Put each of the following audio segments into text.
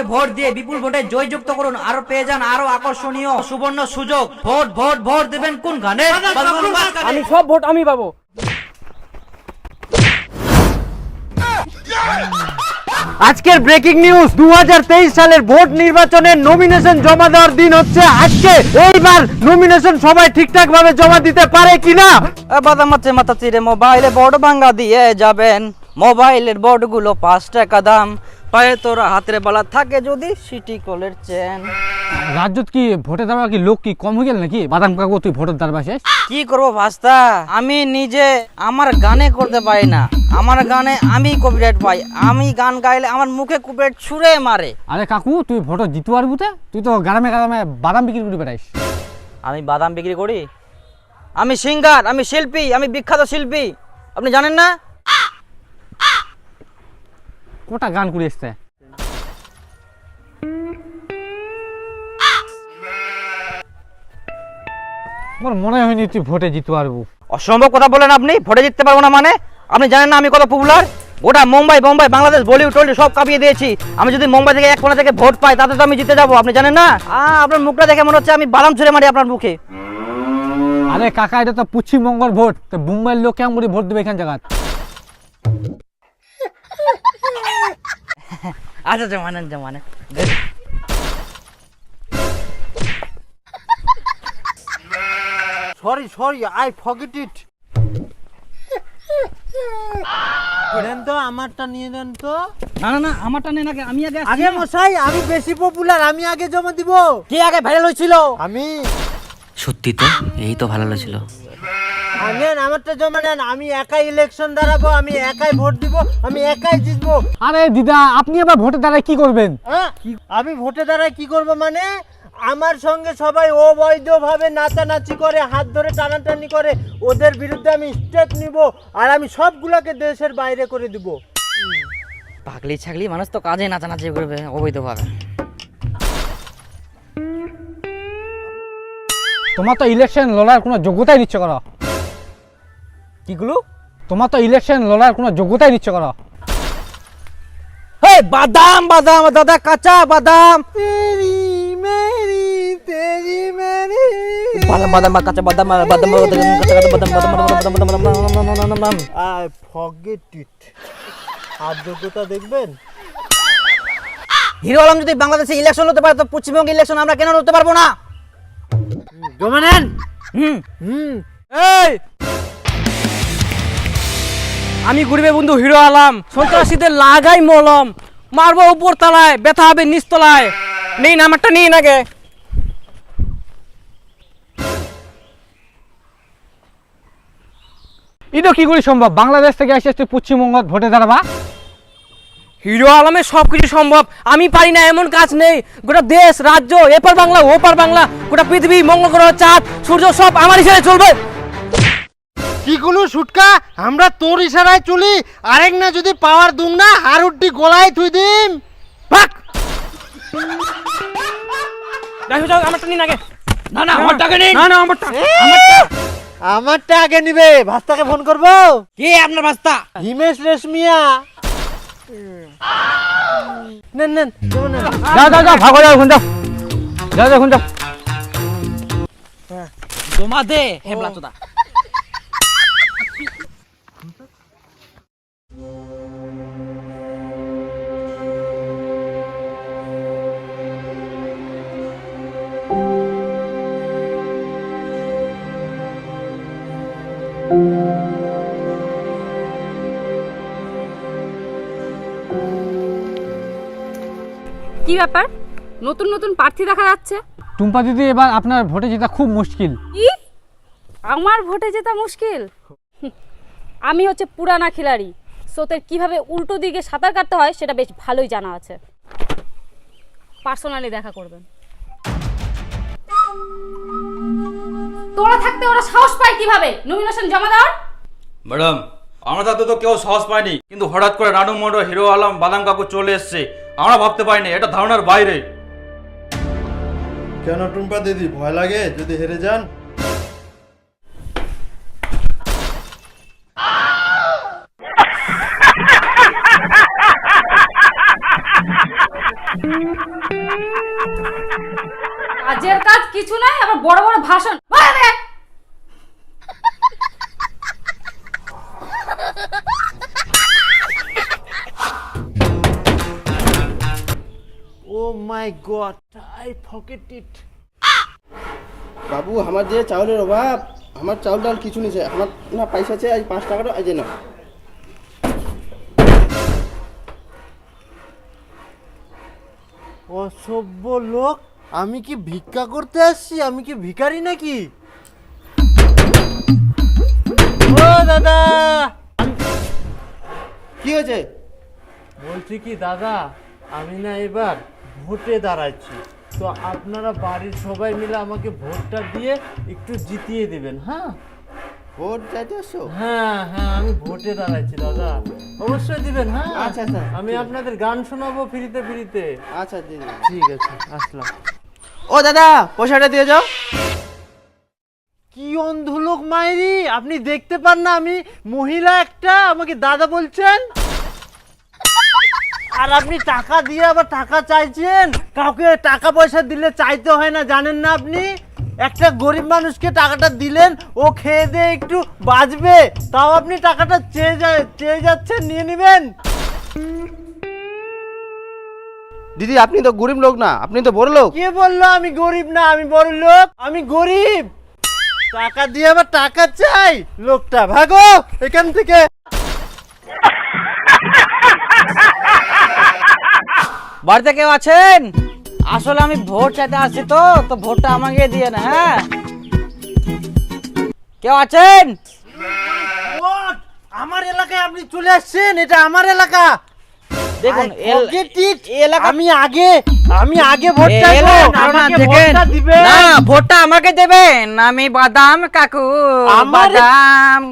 কাকুকে ভোট দিয়ে বিপুল ভোটে জয়যুক্ত করুন, আরো পেয়ে যান আরো আকর্ষণীয় সুবর্ণ সুযোগ। ভোট ভোট ভোট দেবেন কোন গানে? আমি সব ভোট আমি পাবো। আজকের ব্রেকিং নিউজ, 2023 সালের ভোট নির্বাচনের নমিনেশন জমা দেওয়ার দিন হচ্ছে আজকে। এইবার নমিনেশন সবাই ঠিকঠাক ভাবে জমা দিতে পারে কিনা? বাদাম মাথা চিরে মোবাইলে বোর্ড ভাঙ্গা দিয়ে যাবেন, মোবাইলের বোর্ডগুলো 5 টাকা দাম, পায়ে তোরা হাতের বালা থাকে যদি সিটি কলের চেন। রাজ্যত কি ভোটে দাঁড়াবার কি লোক কি কম হয়ে গেল নাকি? বাদাম কাকু তুই ভোটের দাঁড়াবা শেষ? কি করবো ভাস্তা, আমি নিজে আমার গানে করতে পারি না, আমার গানে আমি কপিরাইট পাই, আমি গান গাইলে আমার মুখে কপিরাইট ছুঁড়ে মারে। আরে কাকু তুই ভোটে জিতু পারবু? তুই তো গ্রামে গ্রামে বাদাম বিক্রি করে বেড়াইস। আমি বাদাম বিক্রি করি? আমি সিঙ্গার, আমি শিল্পী, আমি বিখ্যাত শিল্পী, আপনি জানেন না? কোটা গান করে এসছে। আমার মনে হয়নি তুই ভোটে জিততে পারবো। অসম্ভব কথা বলেন আপনি, ভোটে জিততে পারবো না মানে? আপনি জানেন না আমি কত পপুলার? গোটা মুম্বাই বাংলাদেশ বলিউড টলিউড সব কাঁপিয়ে দিয়েছি। আমি যদি মুম্বাই থেকে এক কোণা থেকে ভোট পাই তাতে তো আমি জিতে যাবো, আপনি জানেন না? আপনার মুখটা দেখে মনে হচ্ছে আমি বাদাম ছুঁড়ে মারি আপনার মুখে। আরে কাকা এটা তো পশ্চিমবঙ্গের ভোট, তো মুম্বাইয়ের লোক কেমন করে ভোট দেবে এখান জায়গা? আচ্ছা জমানেন সরি আই ফরগেট ইট। দেন তো আমারটা নিয়ে দেন তো। না আমারটা নেই না, আমি আগে মশাই আমি বেশি পপুলার, আমি আগে জমা দিব। কে আগে ভাইরাল হয়েছিল? আমি। সত্যি তো, এই তো ভালো হয়েছিল। নেন আমারটা জমা নেন, আমি একাই ইলেকশন দাঁড়াবো, আমি একাই ভোট দিব, আমি একাই জিতবো। আরে দিদা আপনি আবার ভোটে দাঁড়ায় কি করবেন? আমি ভোটে দাঁড়ায় কি করব মানে? আমার সঙ্গে সবাই অবৈধভাবে নাচানাচি করে, হাত ধরে টানাটানি করে, ওদের বিরুদ্ধে আমি স্টেপ নিব, আর আমি সবগুলোকে দেশের বাইরে করে দিব। পাগলি ছাগলি মানুষ তো কাজে নাচানাচি করবে অবৈধভাবে। তোমার তো ইলেকশন লড়ার কোনো যোগ্যতাই নিচ্ছে করো। কিগুলো? তোমার তো ইলেকশন লড়ার কোনো যোগ্যতাই নিচ্ছে করো। বাদাম দাদা, কাঁচা বাদাম। বাদাম কাঁচা বাদাম আই ফরগেট ইট। আর যোগ্যতা দেখবেন? হিরো আলম যদি বাংলাদেশে ইলেকশন হতে পারে তো পশ্চিমবঙ্গে ইলেকশন আমরা কেন হতে পারবো না? জমা নেন। এই আমি গরিবের বন্ধু হিরো আলম, সন্ত্রাসীদের লাগাই মলম, মারবো উপর তলায়, ব্যথা হবে নিচ তলায়। নেই না আমারটা নিন আগে। এটা কি করে সম্ভব? বাংলাদেশ থেকে এসে তুই পশ্চিমবঙ্গ ভোটে দাঁড়াবা? হিরো আলমের সবকিছু সম্ভব, আমি পারি না এমন কাজ নেই। গোটা দেশ রাজ্য, এপার বাংলা ওপার বাংলা, গোটা পৃথিবী, মঙ্গল গ্রহ, চাঁদ সূর্য সব আমার ইশারায় চলবে। কি গুলো সুটকা, আমরা তোর ইশারায় চলি, আরেক না যদি পাওয়ার দুম না হারুড্ডি গলায় থুই দিম। ভাগ দেখো যাও আমারটা নিন আগে। না আমারটাকে নিন। না আমারটা আমারটা আগে নিবে। ভাস্তাকে ফোন করব। কে আপনার ভাস্তা? হিমেশ রেশমিয়া। নেন জমা নেন। যাও ভাগো, যাও এখন যাও এখন যাও। জমা দে হেবলা চোদা। কি ব্যাপার, নতুন নতুন প্রার্থী দেখা যাচ্ছে? টুম্পা দিদি এবার আপনার ভোটে জেতা খুব মুশকিল। কি আমার ভোটে জেতা মুশকিল? আমি হচ্ছে পুরানা খিলাড়ি, স্রোতের কিভাবে উল্টো দিকে সাঁতার কাটতে হয় সেটা বেশ ভালোই জানা আছে। পার্সোনালি দেখা করবেন। তোরা থাকতে ওরা সাহস পায় কিভাবে নমিনেশন জমা দেওয়ার? ম্যাডাম আমরা তাতে তো কেউ সাহস পাইনি, কিন্তু হঠাৎ করে রানু মন্ডল, হিরো আলম, বাদাম কাকু চলে এসছে, আমরা ভাবতে পারিনি, এটা ধারণার বাইরে। কেন টুম্পা দিদি ভয় লাগে যদি হেরে যান? কাজের কাজ কিছু নাই, আবার বড় বড় ভাষণ। বাইরে! ও মাই গড, আই ফরগেট ইট। বাবু আমার যে চাউলের অভাব, আমার চাউল ডাল কিছু নিছে, আমার না পয়সা আছে, আজ 5 টাকাটা আজ না। অসভ্য লোক, আমি কি ভিক্ষা করতে আসছি? আমি কি ভিখারি নাকি? ও দাদা, কি হয়েছে? বলছি কি দাদা, আমি না এবার ভোটে দাঁড়াচ্ছি, তো আপনারা বাড়ির সবাই মিলে আমাকে ভোটটা দিয়ে একটু জিতিয়ে দেবেন। হ্যাঁ ভোট চাইতে আসছো? হ্যাঁ হ্যাঁ, আমি ভোটে দাঁড়াচ্ছি দাদা, অবশ্যই দিবেন। হ্যাঁ আচ্ছা, আচ্ছা, আমি আপনাদের গান শোনাবো ফ্রিতে ফ্রিতে। আচ্ছা দিয়ে দিন। ঠিক আছে, আসলাম। ও দাদা, পয়সাটা দিয়ে যাও। কি অন্ধ লোক মাইরি, আপনি দেখতে পান না আমি মহিলা একটা, আমাকে দাদা বলছেন? আর আপনি টাকা দিয়ে আবার টাকা চাইছেন? কাউকে টাকা পয়সা দিলে চাইতে হয় না, জানেন না আপনি? একটা গরিব মানুষকে টাকাটা দিলেন, ও খেয়ে দিয়ে একটু বাঁচবে, তাও আপনি টাকাটা চেয়ে যাচ্ছেন, নিয়ে নেবেন। দিদি আপনি তো গরিব লোক না, আপনি তো বড় লোক। কে বললো আমি গরিব না? আমি বড় লোক, আমি গরিব। টাকা দিয়ে আবার টাকা চাই, লোকটা ভাগো এখান থেকে। বাড়িতে কেউ আছেন? আসলে আমি ভোট চাইতে আসছি, তো ভোটটা আমাকে দিয়ে না। হ্যাঁ, কেউ আছেন? What? আমার এলাকায় আপনি চলে আসছেন, এটা আমার এলাকা। দেখুন I forget it. এলাকা আমি আগে ভোট চাইবো, আমাকে দেখেন ভোটটা দিবেন। না, ভোটটা আমাকে দেবেন। আমি বাদাম কাকু, বাদাম।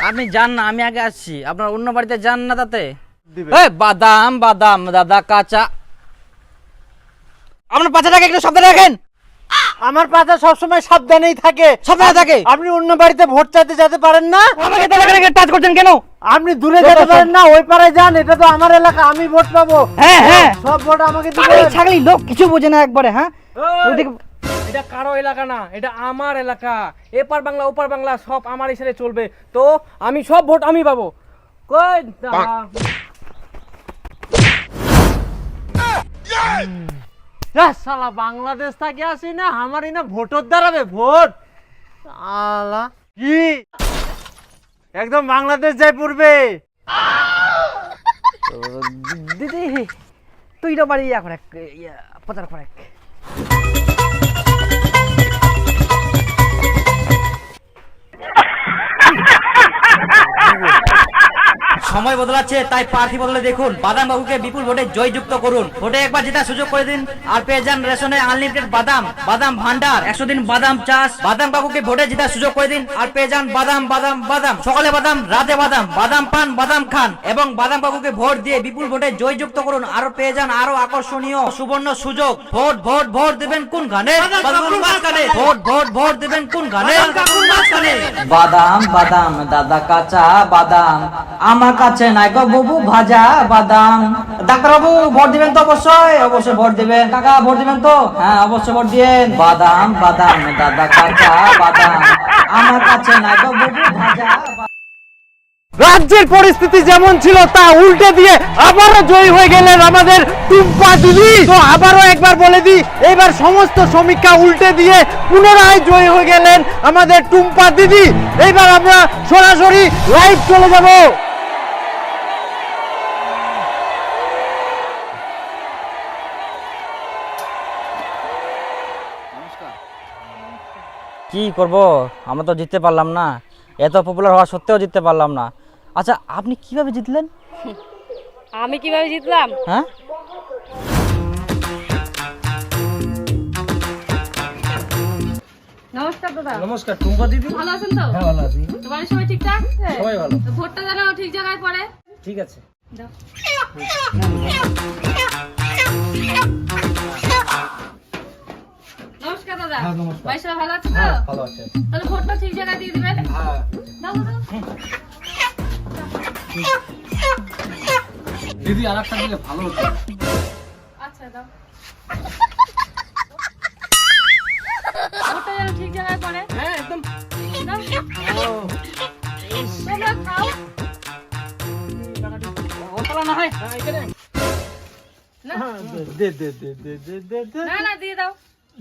আপনি যান না, আমি আগে আসছি, আপনার অন্য বাড়িতে যান না, তাতে এই বাদাম বাদাম দাদা কাঁচা। আপনার পাচাটাকে একটু সাবধানে রাখেন। আমার পাতা সবসময় সাবধানেই থাকে। সাবধানে থাকে? আপনি অন্য বাড়িতে ভোট চাইতে যেতে পারেন না? আমাকে তাহলে টাচ করছেন কেন? আপনি দূরে যেতে পারেন না, ওই পারে যান, এটা তো আমার এলাকা, আমি ভোট পাবো। হ্যাঁ হ্যাঁ, সব ভোট আমাকে ছাগলি দিবেন। ছাগলি লোক কিছু বোঝে না একবারে। হ্যাঁ, ওইদিকে এটা কারো এলাকা না, এটা আমার এলাকা। এপার বাংলা ওপার বাংলা সব আমার ইশারে চলবে, তো আমি সব ভোট আমি পাবো। কই শালা বাংলাদেশ থেকে আসি না, আমারই না ভোটর দাঁড়াবে ভোট। আলা কি একদম বাংলাদেশ যাই পড়বে। দিদি তুই তো বাড়ি ইয়া করে প্রচার করে। সময় বদলাচ্ছে, তাই প্রার্থী বদলে দেখুন। বাদাম বাবুকে বিপুল ভোটে জয়যুক্ত করুন। ভোটে একবার জেতার সুযোগ করে দিন, আর পেয়ে যান রেশনে আনলিমিটেড বাদাম, বাদাম ভান্ডার, 100 দিন বাদাম চাষ। বাদাম বাবুকে ভোটে জেতার সুযোগ করে দিন, আর পেয়ে যান বাদাম বাদাম বাদাম, সকালে বাদাম, রাতে বাদাম, বাদাম পান, বাদাম খান। এবং বাদাম বাবুকে ভোট দিয়ে বিপুল ভোটে জয়যুক্ত করুন, আরো পেয়ে যান আরো আকর্ষণীয় সুবর্ণ সুযোগ। ভোট ভোট ভোট দেবেন কোন গানে? ভোট ভোট ভোট দেবেন কোন গানে? বাদাম বাদাম দাদা কাঁচা বাদাম, আমার কাছে নাই গো বাবু ভাজা বাদাম। ডাক্তার বাবু ভোট দিবেন তো? অবশ্যই অবশ্যই ভোট দিবেন। কাকা ভোট দিবেন তো? হ্যাঁ অবশ্যই ভোট দিবেন। বাদাম বাদাম দাদা কাঁচা বাদাম, আমার কাছে নাই গো বাবু ভাজা। রাজ্যের পরিস্থিতি যেমন ছিল তা উল্টে দিয়ে আবারও জয়ী হয়ে গেলেন আমাদের টুম্পা দিদি। তো আবারও একবার বলে দিই, এবার সমস্ত সমীক্ষা উল্টে দিয়ে পুনরায় জয়ী হয়ে গেলেন আমাদের টুম্পা দিদি। এইবার আমরা সরাসরি লাইভ চলে যাব। কি করব, আমরা তো জিততে পারলাম না, এত পপুলার হওয়া সত্ত্বেও জিততে পারলাম না। আচ্ছা আপনি কিভাবে জিতলেন? আমি কিভাবে জিতলাম? হ্যাঁ, নমস্কার দাদা। নমস্কার টুম্পা দিদি। ভালো আছেন তো? হ্যাঁ ভালো আছি। তো বাড়ির সবাই ঠিকঠাক? সবাই ভালো। তো ভোটটা যেন ঠিক জায়গায় পড়ে। ঠিক আছে। দাও। নমস্কার দাদা। হ্যাঁ, নমস্কার। বাড়ির সবাই ভালো আছে তো? হ্যাঁ ভালো আছে। তাহলে ভোটটা ঠিক জায়গায় দিয়ে দিবেন। হ্যাঁ দাও দাও। দিদি আরেকটা দিলে ভালো হতো। আচ্ছা দাও। যেন ঠিক জায়গায় পড়ে। হ্যাঁ একদম। নাও। তোমরা খাও। ওতলা না হয় এখানে না না দিয়ে দাও।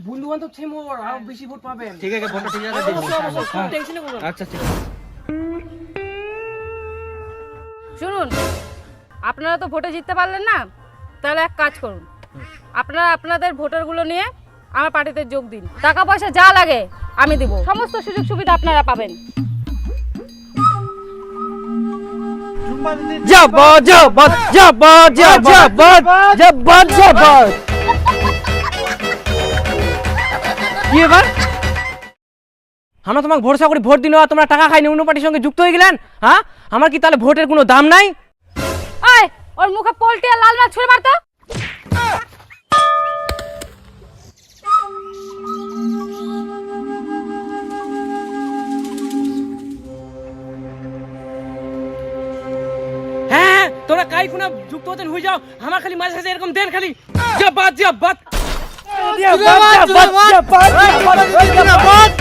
বন্ধু বান্ধব ছে মোর আরো বেশি ভোট পাবেন। ঠিক আছে ভোটটা ঠিক আছে টেনশন করো না। আচ্ছা ঠিক আছে শুনুন, আপনারা তো ভোটে জিততে পারলেন না, তাহলে এক কাজ করুন, আপনারা আপনাদের ভোটারগুলো নিয়ে আমার পার্টিতে যোগ দিন। টাকা পয়সা যা লাগে আমি দিব, সমস্ত সুযোগ সুবিধা আপনারা পাবেন। জবর জবর জবর জবর জবর জবর কি এবার আমরা তোমাকে ভরসা করে ভোট দিন আর তোমরা টাকা খাই অন্য পার্টির সঙ্গে যুক্ত হয়ে গেলেন? হ্যাঁ, আমার কি তাহলে ভোটের কোনো দাম নাই? ওই ওর মুখে পোল্টি আর লাল মাছ ছুঁড়ে মারতো। হ্যাঁ, তোমরা কাই কোনা যুক্ত হতেন হয়ে যাও, আমার খালি মাঝে সাঝে এরকম দেন খালি জবাত জবাত জবাত, জবাত, জবাত, জবাত, জবাত,